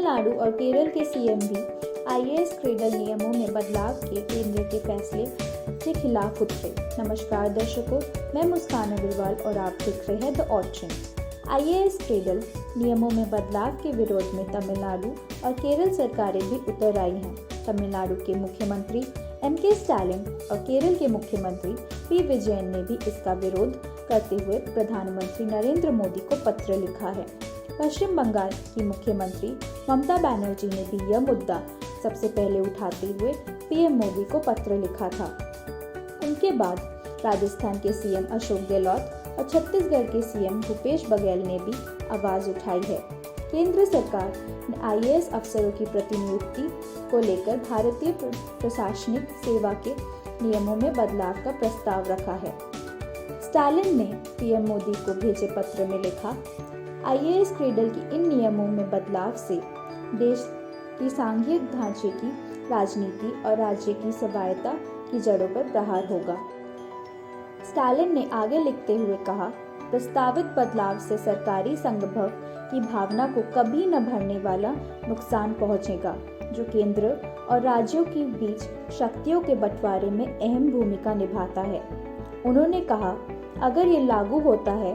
तमिलनाडु और केरल के सीएम भी आईएएस क्रेडल नियमों में बदलाव के केंद्र के फैसले के खिलाफ उतरे। नमस्कार दर्शकों, मैं मुस्कान अग्रवाल और आप देख रहे हैं द ऑप्शन। आईएएस क्रेडल नियमों में बदलाव के विरोध में तमिलनाडु और केरल सरकारें भी उतर आई हैं। तमिलनाडु के मुख्यमंत्री एम.के. स्टालिन और केरल के मुख्यमंत्री पी. विजयन ने भी इसका विरोध करते हुए प्रधानमंत्री नरेंद्र मोदी को पत्र लिखा है। पश्चिम बंगाल की मुख्यमंत्री ममता बनर्जी ने भी यह मुद्दा सबसे पहले उठाते हुए पीएम मोदी को पत्र लिखा था। उनके बाद राजस्थान के सीएम अशोक गहलोत और छत्तीसगढ़ के सीएम भूपेश बघेल ने भी आवाज उठाई है। केंद्र सरकार ने आईएएस अफसरों की प्रतिनियुक्ति को लेकर भारतीय प्रशासनिक सेवा के नियमों में बदलाव का प्रस्ताव रखा है। स्टालिन ने पीएम मोदी को भेजे पत्र में लिखा, आईएएस क्रेडल की इन नियमों में बदलाव से देश की सांघिक ढांचे की राजनीति और राज्य की स्वायत्तता की जड़ों पर प्रहार होगा। स्टालिन ने आगे लिखते हुए कहा, प्रस्तावित बदलाव से सरकारी संघभाव की भावना को कभी न भरने वाला नुकसान पहुंचेगा, जो केंद्र और राज्यों के बीच शक्तियों के बंटवारे में अहम भूमिका निभाता है। उन्होंने कहा, अगर ये लागू होता है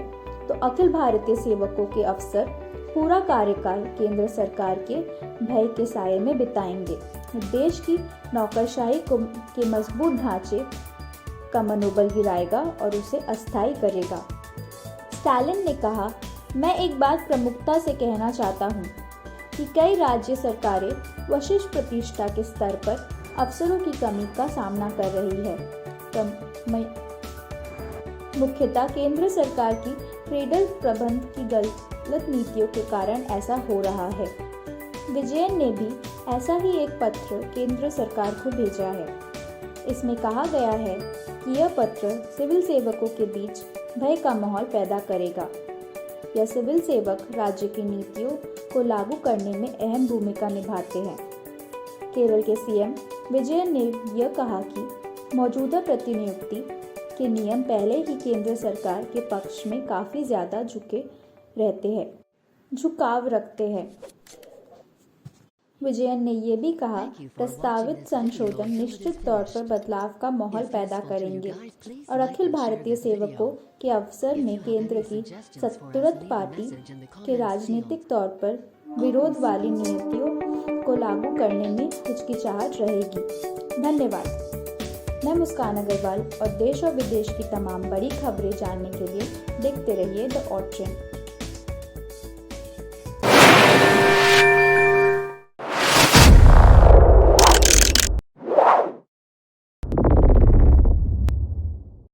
तो अखिल भारतीय सेवकों के अफसर पूरा कार्यकाल केंद्र सरकार के भय के साये में बिताएंगे। देश की नौकरशाही के मजबूत ढांचे का मनोबल गिराएगा और उसे अस्थायी करेगा। स्टालिन ने कहा, मैं एक बात प्रमुखता से कहना चाहता हूँ कि कई राज्य सरकारें वशिष्ठ प्रतिष्ठा के स्तर पर अफसरों की कमी का सामना कर रही है। मुख्यतः केंद्र सरकार की क्रेडल प्रबंध की गलत नीतियों के कारण ऐसा हो रहा है। विजयन ने भी ऐसा ही एक पत्र केंद्र सरकार को भेजा है। इसमें कहा गया है कि यह पत्र सिविल सेवकों के बीच भय का माहौल पैदा करेगा। यह सिविल सेवक राज्य की नीतियों को लागू करने में अहम भूमिका निभाते हैं। केरल के सीएम विजयन ने यह कहा कि मौजूदा प्रतिनियुक्ति के नियम पहले ही केंद्र सरकार के पक्ष में काफी ज्यादा झुकाव रखते हैं। विजयन ने यह भी कहा, प्रस्तावित संशोधन निश्चित तौर पर बदलाव का माहौल पैदा करेंगे और अखिल भारतीय सेवकों के अवसर में केंद्र की सत्तारूढ़ पार्टी के राजनीतिक तौर पर विरोध वाली नीतियों को लागू करने में हिचकिचाहट रहेगी। धन्यवाद। मैं मुस्कान अग्रवाल और देश और विदेश की तमाम बड़ी खबरें जानने के लिए देखते रहिए द ऑप्शन।